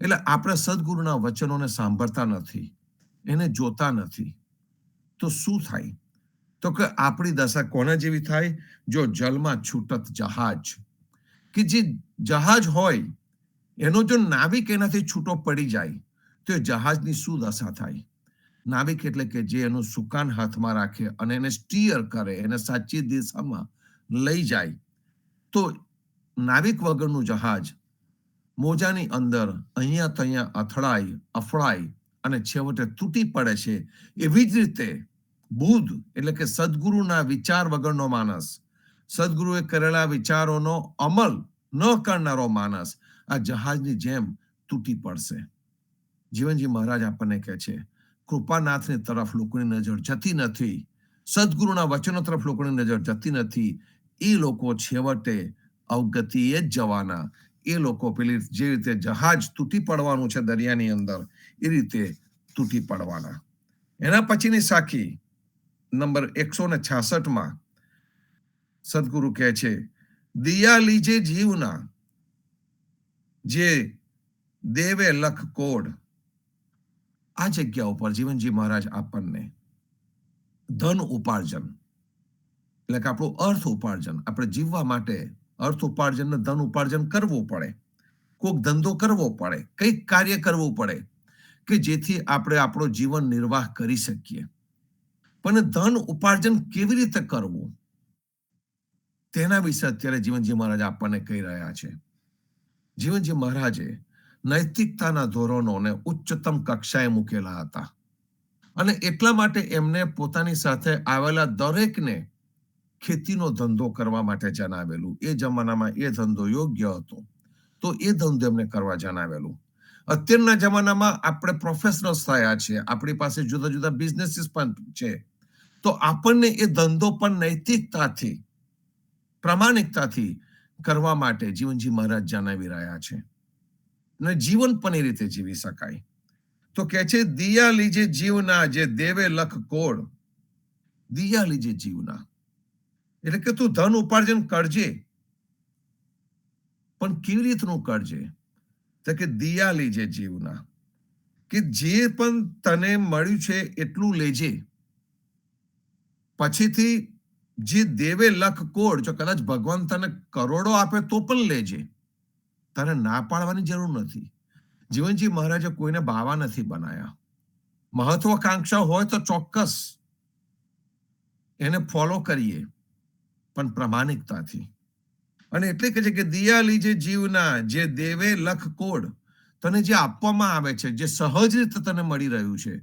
એટલે આપણે સદગુરુના વચનોને સાંભળતા નથી, એને જોતા નથી. તો શું થાય? તો કે આપણી દશા કોના જેવી થાય? જો જલમાં છૂટત જહાજ, કે જે જહાજ હોય એનો જો નાવિક એનાથી છૂટો પડી જાય તો એ જહાજની શું દશા થાય? નાવિક એટલે કે જે એનું સુકાન હાથમાં રાખે અને એને સ્ટીયર કરે, એને સાચી દિશામાં લઈ જાય. તો નાવિક વગરનું જહાજ મોજાની અંદર અહીંયા ત્યાં અથડાય, અફળાય અને છેવટે તૂટી પડે છે. એવી જ રીતે બુદ્ધ એટલે કે સદગુરુના વિચાર વગરનો માણસ, સદગુરુએ કરેલા વિચારોનો અમલ ન કરનારો માણસ આ જહાજની જેમ તૂટી પડશે. જીવનજી મહારાજ આપણને કહે છે કૃપાનાથની તરફ લોકોની નજર જતી નથી, સદગુરુના વચનો તરફ લોકોની નજર જતી નથી. એ લોકો છેવટે અવગતિએ જ જવાના. એ લોકો પેલી જે રીતે જહાજ તૂટી પડવાનું છે દરિયાની અંદર, એ રીતે તૂટી પડવાના. એના પછીની સાખી નંબર 166 સદગુરુ કહે છે, દિયા લીજે જીવના, જે દેવે લખ કોડ. આ જગ્યા ઉપર જીવનજી મહારાજ આપણને ધન ઉપાર્જન એટલે કે આપણું અર્થ ઉપાર્જન, આપણે જીવવા માટે અર્થ ઉપાર્જન ને ધન ઉપાર્જન કરવું પડે. કોઈક ધંધો કરવો પડે, કંઈક કાર્ય કરવું પડે કે જેથી આપણે આપણો જીવન નિર્વાહ કરી શકીએ. પણ ધન ઉપાર્જન કેવી રીતે કરવું તેના વિશે અત્યારે જીવનજી મહારાજ આપણને કહી રહ્યા છે. જીવનજી મહારાજે નૈતિકતાના ધોરણોને ઉચ્ચતમ કક્ષાએ મૂકેલા હતા, અને એટલા માટે એમને પોતાની સાથે આવેલા દરેકને ખેતીનો ધંધો કરવા માટે જણાવેલું. એ જમાનામાં એ ધંધો યોગ્ય હતો, તો એ ધંધો એમને કરવા જણાવેલું. અત્યારના જમાનામાં આપણે પ્રોફેશનલ્સ થયા છે, આપણી પાસે જુદા જુદા બિઝનેસીસ પણ છે, તો આપણને એ ધંધો પણ નૈતિકતાથી, પ્રામાણિકતાથી કરવા માટે જીવનજી મહારાજ જણાવી રહ્યા છે, અને જીવન પણ એ રીતે જીવી શકાય. તો કે છે દિયા લીજે જીવના, જે દેવે લખ કોડ. દિયા લીજે જીવના એટલે કે તું ધન ઉપાર્જન કરજે, પણ કેવી રીતનું કરજે? તો કે દિયા લીજે જીવના, કે જે પણ તને મળ્યું છે એટલું લેજે. પછીથી જે દેવે લખ કોડ, જો કદાચ ભગવાન તને કરોડો આપે તો પણ લેજે, તારે ના પાડવાની જરૂર નથી. જીવનજી મહારાજે કોઈને બાવા નથી બનાયા. મહત્વાકાંક્ષા હોય તો ચોક્કસ એને ફોલો કરીએ, પણ પ્રામાણિકતાથી. અને એટલે કે છે કે દિયા લીજે જીવના, જે દેવે લખ કોડ. તને જે આપવામાં આવે છે, જે સહજ રીતે તને મળી રહ્યું છે,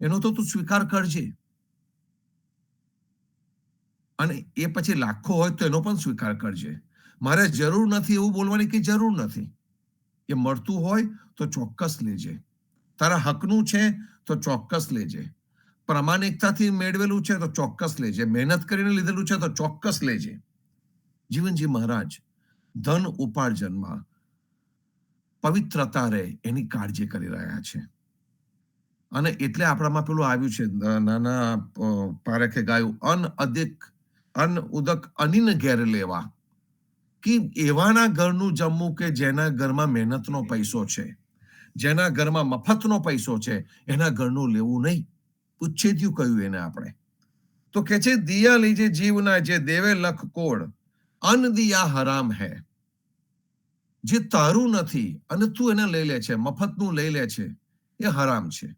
એનો તો તું સ્વીકાર કરજે. અને એ પછી લાખો હોય તો એનો પણ સ્વીકાર કરજે. મારે જરૂર નથી એવું બોલવાની કે જરૂર નથી. એ મળતું હોય તો ચોક્કસ લેજે. તારા હકનું છે તો ચોક્કસ લેજે. પ્રામાણિકતાથી મેળવેલું છે તો ચોક્કસ લેજે. મહેનત કરીને લીધેલું છે તો ચોક્કસ લેજે. જીવનજી મહારાજ ધન ઉપાર્જનમાં પવિત્રતા રહે એની કાળજી કરી રહ્યા છે. અને એટલે આપણામાં પેલું આવ્યું છે, નાના પારેખે ગાયું, અન્ન ઉદક અનિન ઘેર લેવા. કે એવાના ઘરનું જમવું કે જેના ઘરમાં મહેનતનો પૈસો છે, જેના ઘરમાં મફતનો પૈસો છે, એના ઘરનું લેવું નહીં. ઉચ્છેદ્યું કહ્યું એને આપણે. તો કે છે દિયા લીજે જીવના જે દેવે લખ કોડ, અન્ન દિયા હરામ હૈ. જે તારું નથી અને તું એને લઈ લે છે, મફતનું લઈ લે છે, એ હરામ છે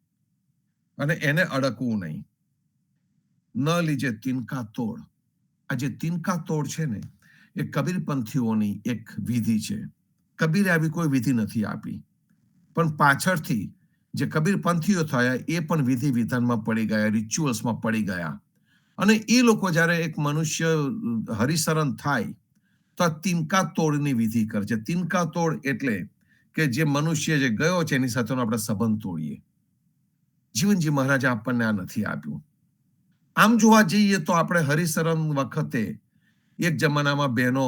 અને એને અડકવું નહીં. ન લીજે તિનકા તોડ. આ જે તિનકા તોડ છે ને, એ કબીરપંથીઓની એક વિધિ છે. કબીરે આવી કોઈ વિધિ નથી આપી, પણ પાછળથી જે કબીરપંથીઓ થયા એ પણ વિધિ વિધાનમાં પડી ગયા, રિચ્યુઅલ્સમાં પડી ગયા. અને એ લોકો જ્યારે એક મનુષ્ય હરિશરણ થાય તો આ તિનકા તોડની વિધિ કરે છે. તિનકા તોડ એટલે કે જે મનુષ્ય જે ગયો છે એની સાથેનો આપણે સંબંધ તોડીએ. જીવનજી મહારાજે આપણને આ નથી આપ્યું. આમ જોવા જઈએ તો આપણે હરિશરણ વખતે એક જમાનામાં બહેનો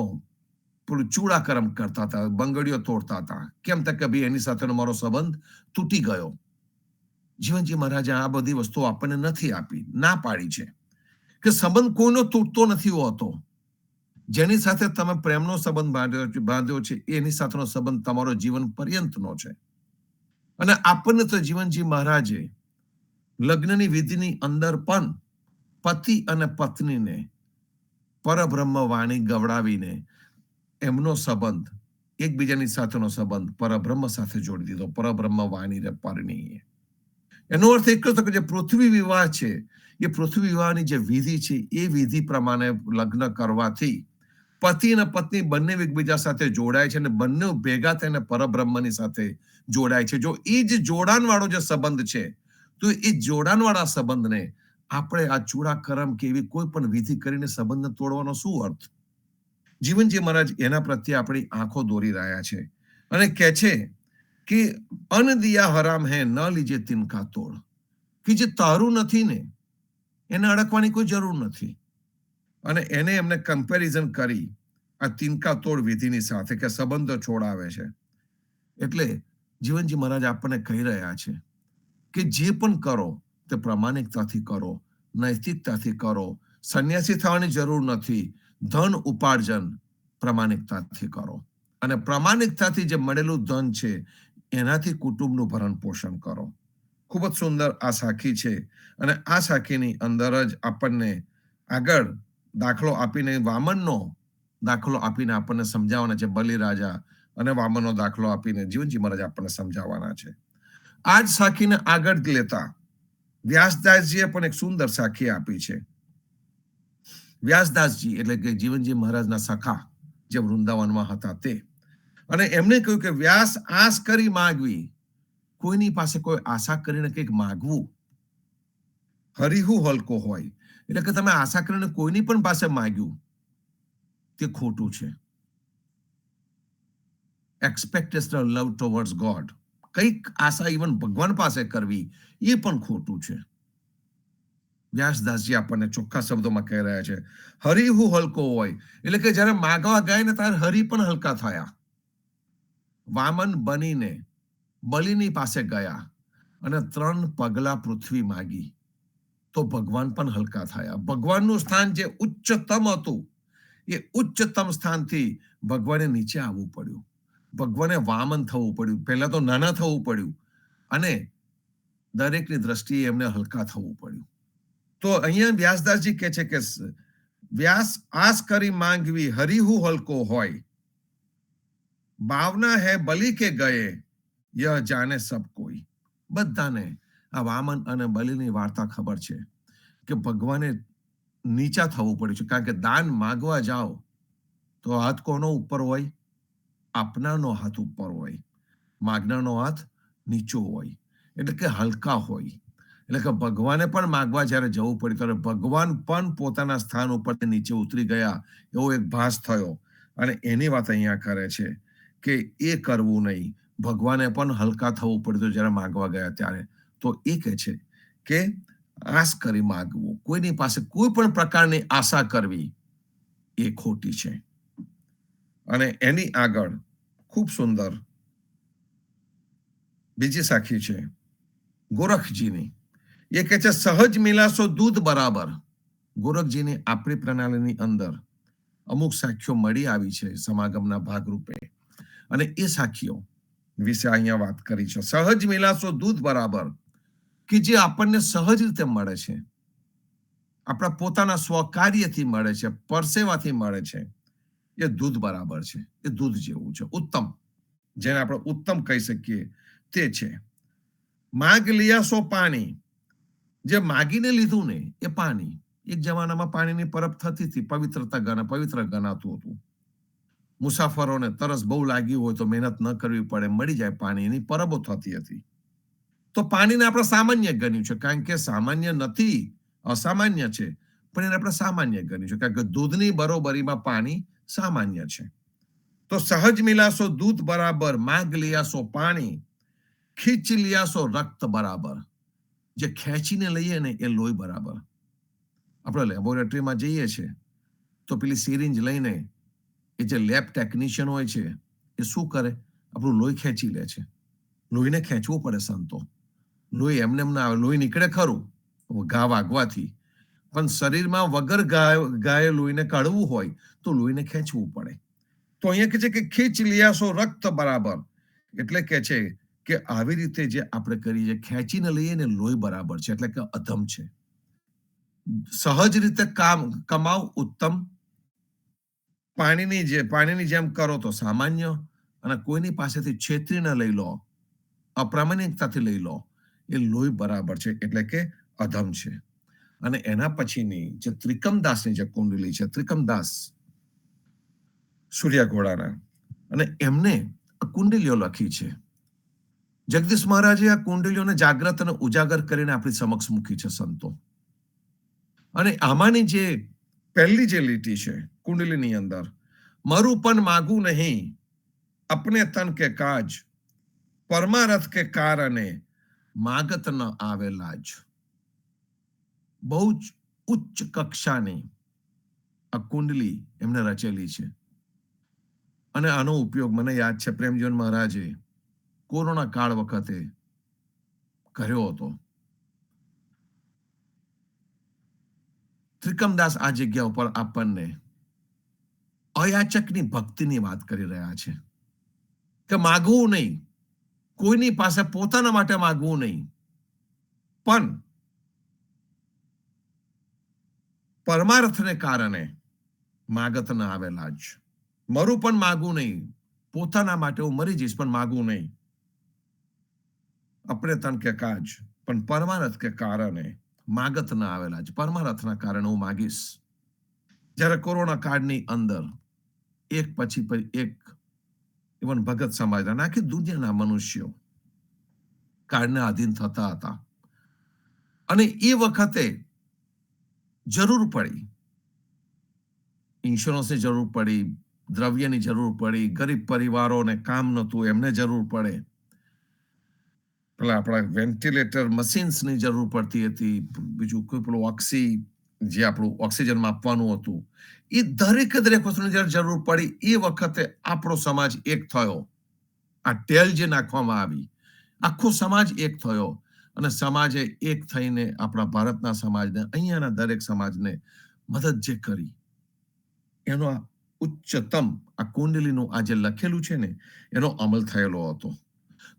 ચૂડાકરમ કરતા હતા, બંગડીઓ તોડતા હતા. કેમ તક કે ભાઈ એની સાથેનો મારો સંબંધ તૂટી ગયો. જીવનજી મહારાજે આ બધી વસ્તુઓ આપણને નથી આપી, ના પાડી છે કે સંબંધ કોઈનો તૂટતો નથી હોતો. જેની સાથે તમે પ્રેમનો સંબંધ બાંધ્યો છે એની સાથેનો સંબંધ તમારો જીવન પર્યંતનો છે. અને આપણને તો જીવનજી મહારાજે લગ્નની વિધિની અંદર પણ પતિ અને પત્નીને પરબ્રહ્મ વાણી ગવડાવીને એમનો સંબંધ, એકબીજાની સાથેનો સંબંધ પરબ્રહ્મ સાથે જોડી દીધો. પરબ્રહ્મ વાણી પરણીએ. એનો અર્થ એક હતો કે જે પૃથ્વી વિવાહ છે, એ પૃથ્વી વિવાહની જે વિધિ છે એ વિધિ પ્રમાણે લગ્ન કરવાથી પતિ અને પત્ની બંને એકબીજા સાથે જોડાય છે અને બંને ભેગા થઈને પરબ્રહ્મની સાથે જોડાય છે. જો એ જ જોડાણવાળો જે સંબંધ છે, તો એ જોડાણવાળા સંબંધને આપણે આ ચૂડાકરમ કે એવી કોઈ પણ વિધિ કરીને સંબંધ તોડવાનો શું અર્થ? જીવનજી મહારાજ એના પ્રત્યે આપણી આંખો દોરી રહ્યા છે અને કહે છે કે અન્ન દિયા હરામ હે ન લીજે તિનકા તોડ. કે જે તારું નથી ને એને અડકવાની કોઈ જરૂર નથી. અને એને એમને કમ્પેરિઝન કરી આ તિનકા તોડ વિધિની સાથે કે સંબંધો છોડાવે છે. એટલે જીવનજી મહારાજ આપણને કહી રહ્યા છે કે જે પણ કરો તે પ્રામાણિકતાથી કરો, નૈતિકતાથી કરો. સંન્યાસી થવાની જરૂર નથી. ધન ઉપાર્જન પ્રામાણિકતાથી કરો અને પ્રામાણિકતાથી જે મળેલું ધન છે એનાથી કુટુંબનું ભરણ પોષણ કરો. ખૂબ જ સુંદર આ સાખી છે અને આ સાખીની અંદર જ આપણને આગળ દાખલો આપીને, વામનનો દાખલો આપીને આપણને સમજાવવાના છે. બલિરાજા અને વામનનો દાખલો આપીને જીવનજી મહારાજ આપણને સમજાવવાના છે. આ જ સાખીને આગળ લેતા વ્યાસદાસજીએ પણ એક સુંદર સાખી આપી છે. વ્યાસદાસજી એટલે કે જીવનજી મહારાજના સખા જે વૃંદાવનમાં હતા તે. અને એમણે કહ્યું કે વ્યાસ આસ કરી માગવી. કોઈની પાસે કોઈ આશા કરીને કંઈક માગવું હરિહુ હલકો હોય. એટલે કે તમે આશા કરીને કોઈની પણ પાસે માગ્યું તે ખોટું છે. એક્સપેક્ટેશન લવ ટુવર્ડ્સ ગોડ, કંઈક આશા ઇવન ભગવાન પાસે કરવી એ પણ ખોટું છે. વ્યાસદાસજી આપણને ચોખ્ખા શબ્દોમાં કહી રહ્યા છે હરિહુ હલકો હોય. એટલે કે જયારે માગવા ગયા ને ત્યારે હરિ પણ હલકા થયા. વામન બનીને બલિની પાસે ગયા અને 3 પગલા પૃથ્વી માગી તો ભગવાન પણ હલકા થયા. ભગવાનનું સ્થાન જે ઉચ્ચતમ હતું એ ઉચ્ચતમ સ્થાનથી ભગવાને નીચે આવવું પડ્યું. ભગવાને વામન થવું પડ્યું. પહેલા તો નાના થવું પડ્યું અને દરેકની દ્રષ્ટિએ એમને હલકા થવું પડ્યું. તો અહીંયા વ્યાસદાસજી કહે છે કે વ્યાસ આસ કરી માંગવી હરિહુ હલકો હોય. ભાવના હે બલિ કે ગયે યહ જાને સબ કોઈ. બધાને આ વામન અને બલિની વાર્તા ખબર છે કે ભગવાને નીચા થવું પડ્યું છે. કારણ કે દાન માગવા જાઓ તો હાથ કોનો ઉપર હોય? આપનાનો હાથ ઉપર હોય, માગનારનો હાથ નીચો હોય. એટલે કે હલકા હોય. એટલે કે ભગવાને પણ માગવા જ્યારે જવું પડ્યું ત્યારે ભગવાન પણ પોતાના સ્થાન ઉપર નીચે ઉતરી ગયા એવો એક ભાસ થયો. અને એની વાત અહીંયા કરે છે કે એ કરવું નહીં. ભગવાને પણ હલકા થવું પડ્યું જ્યારે માગવા ગયા ત્યારે. તો એ કહે છે કે આશ કરી માગવું, કોઈની પાસે કોઈ પણ પ્રકારની આશા કરવી એ ખોટી છે. અને એની આગળ ખૂબ સુંદર બીજી સાખી છે ગોરખજીની. એ કહે છે સહજ મિલાશો દૂધ બરાબર. ગોરખજીની આપણી પ્રણાલીની અંદર અમુક સાખીઓ મળી આવી છે સમાગમના ભાગરૂપે, અને એ સાખીઓ વિશે અહીંયા વાત કરી છે. સહજ મિલાશો દૂધ બરાબર, કે જે આપણને સહજ રીતે મળે છે, આપણા પોતાના સ્વકાર્યથી મળે છે, પરસેવાથી મળે છે, એ દૂધ બરાબર છે. એ દૂધ જેવું છે, ઉત્તમ, જેને આપણે ઉત્તમ કહી શકીએ તે છે. માગ લિયાસો પાણી, જે માગીને લીધું ને એ પાણી. એક જમાનામાં પાણીની પરબ થતી હતી, પવિત્ર ગણાતું હતું. મુસાફરોને તરસ બહુ લાગી હોય તો મહેનત ન કરવી પડે, મળી જાય પાણી, એની પરબો થતી હતી. તો પાણીને આપણે સામાન્ય ગણ્યું છે, કારણ કે સામાન્ય નથી, અસામાન્ય છે, પણ એને આપણે સામાન્ય ગણ્યું છે, કારણ કે દૂધની બરોબરીમાં પાણી સામાન્ય છે. તો સહજ મિલાશો દૂધ બરાબર, માગ લિયાશો પાણી, ખીચ લિયાશો રક્ત બરાબર. જે ખેંચીને લઈએ ને એ લોહી બરાબર. આપણે લેબોરેટરીમાં જઈએ છીએ તો પેલી સિરિંજ લઈને એ જે લેબ ટેકનિશિયન હોય છે એ શું કરે? આપણું લોહી ખેંચી લે છે. લોહીને ખેંચવું પડે સંતો. લોહી એમને એમ ના આવે. લોહી નીકળે ખરું ઘા વાગવાથી, પણ શરીરમાં વગર ગાય લોહીને કાઢવું હોય તો લોહીને ખેંચવું પડે. તો અહીંયા કહે છે કે ખીચ લિયાશો રક્ત બરાબર, એટલે કે છે કે આવી રીતે જે આપણે કરીએ ખેંચીને લઈએ ને લોહી બરાબર છે, એટલે કે અધમ છે. સહજ રીતે કામ કમાવ ઉત્તમ, પાણીની જેમ કરો તો સામાન્ય, અને કોઈની પાસેથી છેતરીને લઈ લો, અપ્રામાણિકતાથી લઈ લો, એ લોહી બરાબર છે, એટલે કે અધમ છે. અને એના પછીની જે ત્રિકમદાસની જે કુંડલી છે, ત્રિકમદાસ સૂર્યાઘોડાના, અને એમને કુંડલીઓ લખી છે. જગદીશ મહારાજે આ કુંડલીઓને જાગ્રત અને ઉજાગર કરીને આપણી સમક્ષ મૂકી છે સંતો. અને આમાંની જે પહેલી જે લીટી છે કુંડલીની અંદર, મરું પણ માગું નહીં અપને તન કે કાજ, પરમારથ કે કારણે માગત ન આવે લાજ. બહુ જ ઉચ્ચ કક્ષાની આ કુંડલી એમને રચેલી છે. અને આનો ઉપયોગ મને યાદ છે પ્રેમજીવન મહારાજે કોરોના કાળ વખતે કર્યો હતો. ત્રિકમદાસ આ જગ્યા ઉપર આપણને અયાચકની ભક્તિની વાત કરી રહ્યા છે કે માગવું નહીં, કોઈની પાસે પોતાના માટે માગવું નહીં, પણ પરમાર્થને કારણે માગત ન આવેલા જ. મરું પણ માગવું નહીં, પોતાના માટે હું મરી જઈશ પણ માગવું નહીં. અપને તન કે કાજ, પણ પરમાર્થ કે કારણે માગત ન આવેલા જ, પરમાર્થના કારણે હું માગીશ. જ્યારે કોરોના કાળની અંદર એક પછી એક ઇવન ભગત સમાજના, આખી દુનિયાના મનુષ્યો કાળને આધીન થતા હતા. અને એ વખતે જરૂર પડી, ઇન્સ્યોરન્સની જરૂર પડી, દ્રવ્યની જરૂર પડી, ગરીબ પરિવારોને કામ નહોતું એમને જરૂર પડે, પેલા આપણા વેન્ટિલેટર મશીન્સની જરૂર પડતી હતી, બીજું કોઈ પેલું જે આપણું ઓક્સિજન માપવાનું હતું, એ દરેક વસ્તુની જ્યારે જરૂર પડી એ વખતે આપણો સમાજ એક થયો. આ ટેલ જે નાખવામાં આવી, આખો સમાજ એક થયો, અને સમાજે એક થઈને આપણા ભારતના સમાજને, અહીંયાના દરેક સમાજને મદદ જે કરી, એનો આ ઉચ્ચતમ આ કુંડલીનું આ જે લખેલું છે ને એનો અમલ થયેલો હતો.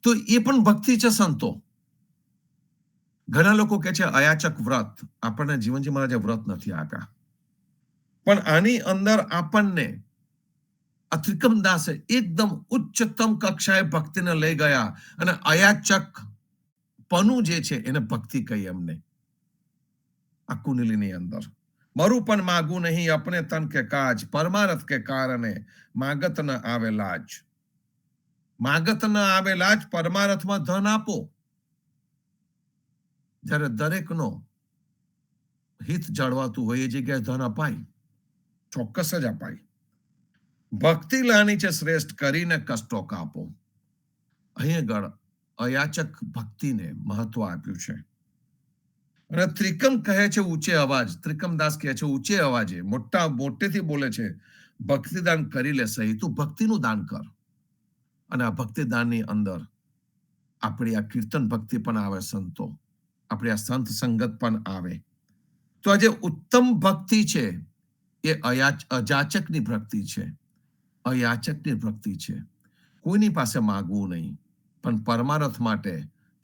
તો એ પણ ભક્તિ છે સંતો. ઘણા લોકો કહે છે અયાચક વ્રત, આપણને જીવનજી મહારાજે વ્રત નથી આપ્યા, પણ આની અંદર આપણને આ ત્રિકમદાસે એકદમ ઉચ્ચતમ કક્ષાએ ભક્તિને લઈ ગયા, અને અયાચક પનું જે છે એને ભક્તિ કહી એમને આ કુંડલીની અંદર. મરું પણ માગું નહીં અપને તન કે કાજ, પરમારથ કે કારણે માગત ન આવે લાજ. માગત ન આવે લાજ, પરમારથમાં ધન આપો. જ્યારે દરેકનો હિત જાળવાતું હોય એ જગ્યાએ ધન અપાય, ચોક્કસ જ અપાય. ભક્તિ લાની છે શ્રેષ્ઠ, કરીને કષ્ટો કાપો. અહીં આગળ અયાચક ભક્તિને મહત્વ આપ્યું છે. અને ત્રિકમ કહે છે ઊંચે અવાજ, ત્રિકમદાસ કહે છે ઊંચે અવાજે, મોટેથી બોલે છે, ભક્તિદાન કરી લે સહી. તું ભક્તિનું દાન કર. અને આ ભક્તિદાનની અંદર આપણી આ કીર્તન ભક્તિ પણ આવે, સંતો, આપણી આ સંત સંગત પણ આવે. તો આ જે ઉત્તમ ભક્તિ છે એ અજાચકની ભક્તિ છે, અયાચકની ભક્તિ છે. કોઈની પાસે માગવું નહીં, પણ પરમાર્થ માટે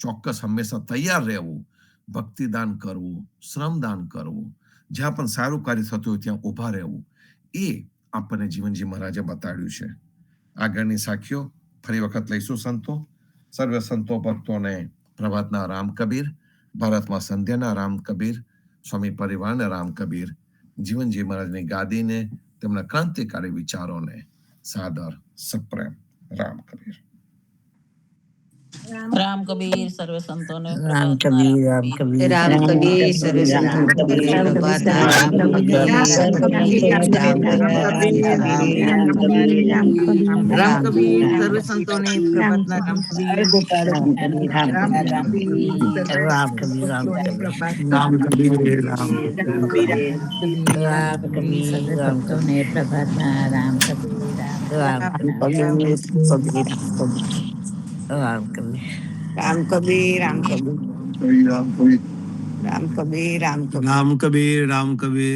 ચોક્કસ હંમેશા તૈયાર રહેવું, ભક્તિદાન કરવું, શ્રમદાન કરવું, જ્યાં પણ સારું કાર્ય થતું હોય ત્યાં ઊભા રહેવું. એ આપણને જીવનજી મહારાજે બતાડ્યું છે. આગળની સાખીઓ ફરી વખત લઈશું સંતો. સર્વ સંતો ભક્તોને પ્રભાતના રામ કબીર, ભારતમાં સંધ્યાના રામ કબીર, સ્વામી પરિવારના રામ કબીર, જીવનજી મહારાજની ગાદીને, તેમના ક્રાંતિકારી વિચારોને સાદર સપ્રેમ રામ કબીર.
રામ કબીર સર્વ સંતોને
રામ કબીર, રામ કબીર,
રામ કબીર સર્વ સંતોને પ્રભાતના રામ કબીર, રામ કબીર સર્વ સંતોને પ્રભાતના રામ કબીર,
રામ કબીર, રામ કબીર,
રામ કબીર, રામ
રામ
સંતોને પ્રભાતના રામ કબીર,
રામ કબીર, રામ કબીર,
રામ કબીર, રામ કબીર,
રામ કબીર,
રામ કબીર, રામ કબીર.
રામ કબીર, રામ કબીર.